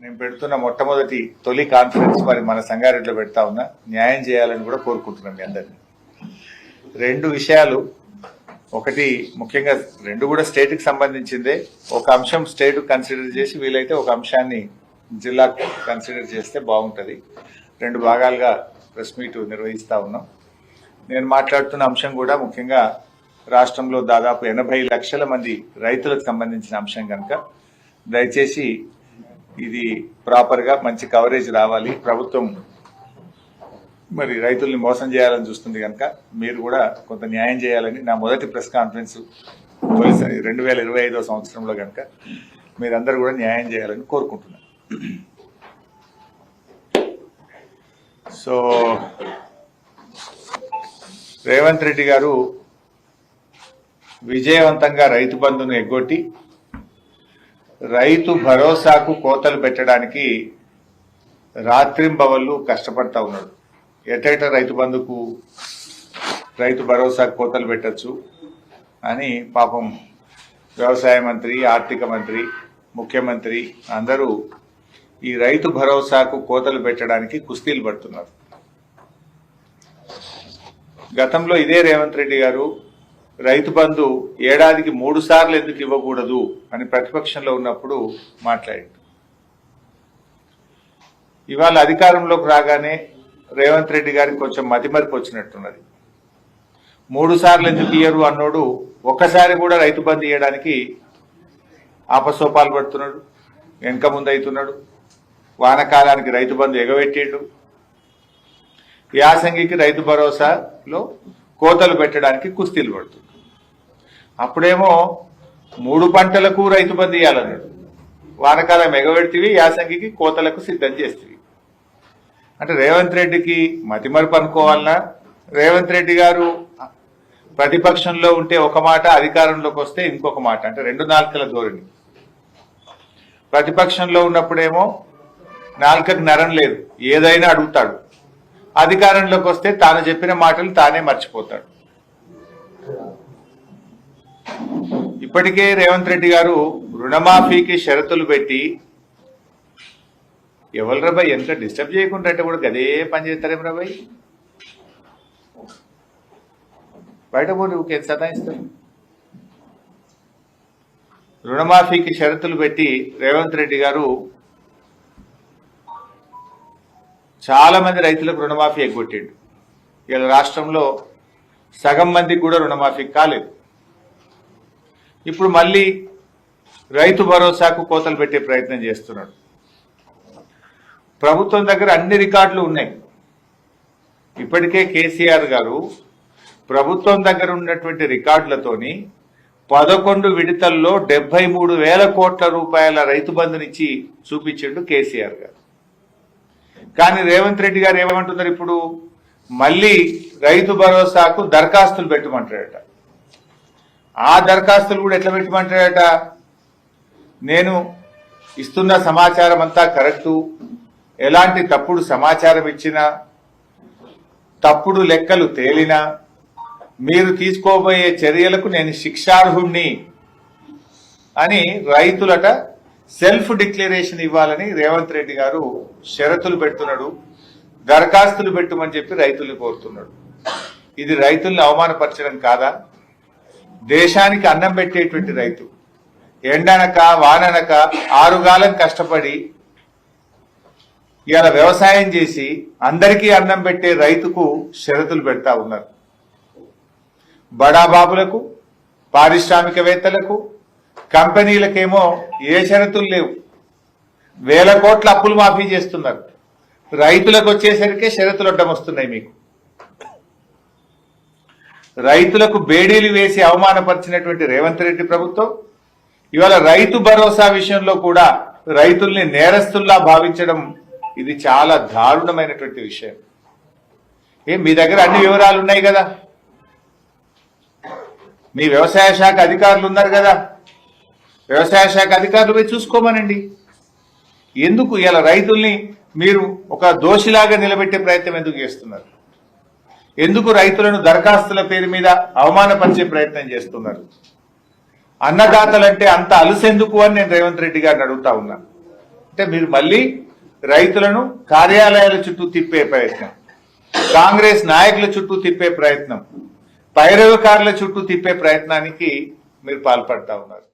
నేను పెడుతున్న మొట్టమొదటి తొలి కాన్ఫరెన్స్ మరి మన సంగారెడ్డిలో పెడతా ఉన్నా. న్యాయం చేయాలని కూడా కోరుకుంటున్నాం మీ అందరినీ. రెండు విషయాలు, ఒకటి ముఖ్యంగా రెండు కూడా స్టేట్కి సంబంధించిందే. ఒక అంశం స్టేట్ కన్సిడర్ చేసి వీలైతే ఒక అంశాన్ని జిల్లా కన్సిడర్ చేస్తే బాగుంటుంది. రెండు భాగాలుగా ప్రెస్ మీట్ నిర్వహిస్తూ ఉన్నాం. నేను మాట్లాడుతున్న అంశం కూడా ముఖ్యంగా రాష్ట్రంలో దాదాపు 80 లక్షల మంది రైతులకు సంబంధించిన అంశం కనుక దయచేసి ఇది ప్రాపర్గా మంచి కవరేజ్ రావాలి. ప్రభుత్వం మరి రైతుల్ని మోసం చేయాలని చూస్తుంది కనుక మీరు కూడా కొంత న్యాయం చేయాలని నా మొదటి ప్రెస్ కాన్ఫరెన్స్ 2025వ సంవత్సరంలో కనుక మీరందరూ కూడా న్యాయం చేయాలని కోరుకుంటున్నాను. సో రేవంత్ రెడ్డి గారు విజయవంతంగా రైతు బంధును ఎగ్గొట్టి రైతు భరోసాకు కోతలు పెట్టడానికి రాత్రింబవళ్ళు కష్టపడతా ఉన్నాడు. ఎటైట రైతు బంధుకు రైతు భరోసాకు కోతలు పెట్టచ్చు అని పాపం వ్యవసాయ మంత్రి, ఆర్థిక మంత్రి, ముఖ్యమంత్రి అందరూ ఈ రైతు భరోసాకు కోతలు పెట్టడానికి కుస్తీలు పడుతున్నారు. గతంలో ఇదే రేవంత్ రెడ్డి గారు రైతు బంధు ఏడాదికి 3 సార్లు ఎందుకు ఇవ్వకూడదు అని ప్రతిపక్షంలో ఉన్నప్పుడు మాట్లాడారు. ఇవాళ అధికారంలోకి రాగానే రేవంత్ రెడ్డి గారికి కొంచెం మతిమరుపు వచ్చినట్టున్నది. 3 సార్లు ఎందుకు ఇయ్యరు అన్నోడు ఒక్కసారి కూడా రైతు బంధు ఇవ్వడానికి ఆపసోపాలు పడుతున్నాడు, వెనక ముందు అవుతున్నాడు. వానకాలానికి రైతు బంధు ఎగబెట్టిండు, యాసంగికి రైతు భరోసాలో కోతలు పెట్టడానికి కుస్తీలు పడుతుంది. అప్పుడేమో 3 పంటలకు రైతు బంధు ఇవ్వాలన్నాడు, వానకాలం ఎగబెడితివి, యాసంగికి కోతలకు సిద్ధం చేస్తేవి. అంటే రేవంత్ రెడ్డికి మతిమరుపు అనుకోవాలన్నా, రేవంత్ రెడ్డి గారు ప్రతిపక్షంలో ఉంటే ఒక మాట, అధికారంలోకి వస్తే ఇంకొక మాట, అంటే 2 నాలుకల ధోరణి. ప్రతిపక్షంలో ఉన్నప్పుడేమో నాలుకకు నరం లేదు, ఏదైనా అడుగుతాడు. అధికారంలోకి వస్తే తాను చెప్పిన మాటలు తానే మర్చిపోతాడు. ఇప్పటికే రేవంత్ రెడ్డి గారు రుణమాఫీకి షరతులు పెట్టి, ఎవరు రాబాయ్ ఎంత డిస్టర్బ్ చేయకుండా అంటే కూడా గదే పని చేస్తారేం రాబాయ్, బయట పోయి ఊరికే సతాయిస్తారు. రుణమాఫీకి షరతులు పెట్టి రేవంత్ రెడ్డి గారు చాలా మంది రైతులకు రుణమాఫీ ఎగ్గొట్టిండు. ఇలా రాష్ట్రంలో సగం మందికి కూడా రుణమాఫీ కాలేదు. ఇప్పుడు మళ్ళీ రైతు భరోసాకు కోతలు పెట్టే ప్రయత్నం చేస్తున్నాడు. ప్రభుత్వం దగ్గర అన్ని రికార్డులు ఉన్నాయి. ఇప్పటికే కేసీఆర్ గారు ప్రభుత్వం దగ్గర ఉన్నటువంటి రికార్డులతోని 11 విడతల్లో 73,000 కోట్ల రూపాయల రైతు బంధునిచ్చి చూపించిండు కేసీఆర్ గారు. కానీ రేవంత్ రెడ్డి గారు ఏమంటున్నారు, ఇప్పుడు మళ్ళీ రైతు భరోసాకు దరఖాస్తులు పెట్టమంటాడట. ఆ దరఖాస్తులు కూడా ఎట్లా పెట్టమంటాడట, నేను ఇస్తున్న సమాచారం అంతా కరెక్టు, ఎలాంటి తప్పుడు సమాచారం ఇచ్చినా, తప్పుడు లెక్కలు తేలినా మీరు తీసుకోబోయే చర్యలకు నేను శిక్షార్హుణ్ణి అని రైతులట సెల్ఫ్ డిక్లరేషన్ ఇవ్వాలని రేవంత్ రెడ్డి గారు షరతులు పెడుతున్నాడు. దరఖాస్తులు పెట్టమని చెప్పి రైతులు కోరుతున్నాడు. ఇది రైతుల్ని అవమానపరచడం కాదా? దేశానికి అన్నం పెట్టేటువంటి రైతు ఎండనక వాననక 6 కాలం కష్టపడి ఇవాళ వ్యవసాయం చేసి అందరికీ అన్నం పెట్టే రైతుకు షరతులు పెడతా ఉన్నారు. బడాబాబులకు, పారిశ్రామికవేత్తలకు, కంపెనీలకేమో ఏ షరతులు లేవు, 1000 కోట్ల అప్పులు మాఫీ చేస్తున్నారు. రైతులకు వచ్చేసరికి షరతులు అడ్డం వస్తున్నాయి. మీకు రైతులకు బేడీలు వేసి అవమానపరిచినటువంటి రేవంత్ రెడ్డి ప్రభుత్వం ఇవాళ రైతు భరోసా విషయంలో కూడా రైతుల్ని నేరస్తుల్లా భావించడం ఇది చాలా దారుణమైనటువంటి విషయం. మీ దగ్గర అన్ని వివరాలు ఉన్నాయి కదా, మీ వ్యవసాయ శాఖ అధికారులు ఉన్నారు కదా, వ్యవసాయ శాఖ అధికారులు పోయి చూసుకోమనండి. ఎందుకు ఇలా రైతుల్ని మీరు ఒక దోషిలాగా నిలబెట్టే ప్రయత్నం ఎందుకు చేస్తున్నారు? ఎందుకు రైతులను దరఖాస్తుల పేరు మీద అవమానపరిచే ప్రయత్నం చేస్తున్నారు? అన్నదాతలంటే అంత అలుసెందుకు అని నేను రేవంత్ రెడ్డి గారిని అడుగుతా ఉన్నాను. అంటే మీరు మళ్ళీ రైతులను కార్యాలయాల చుట్టూ తిప్పే ప్రయత్నం, కాంగ్రెస్ నాయకుల చుట్టూ తిప్పే ప్రయత్నం, పైరవకారుల చుట్టూ తిప్పే ప్రయత్నానికి మీరు పాల్పడతా ఉన్నారు.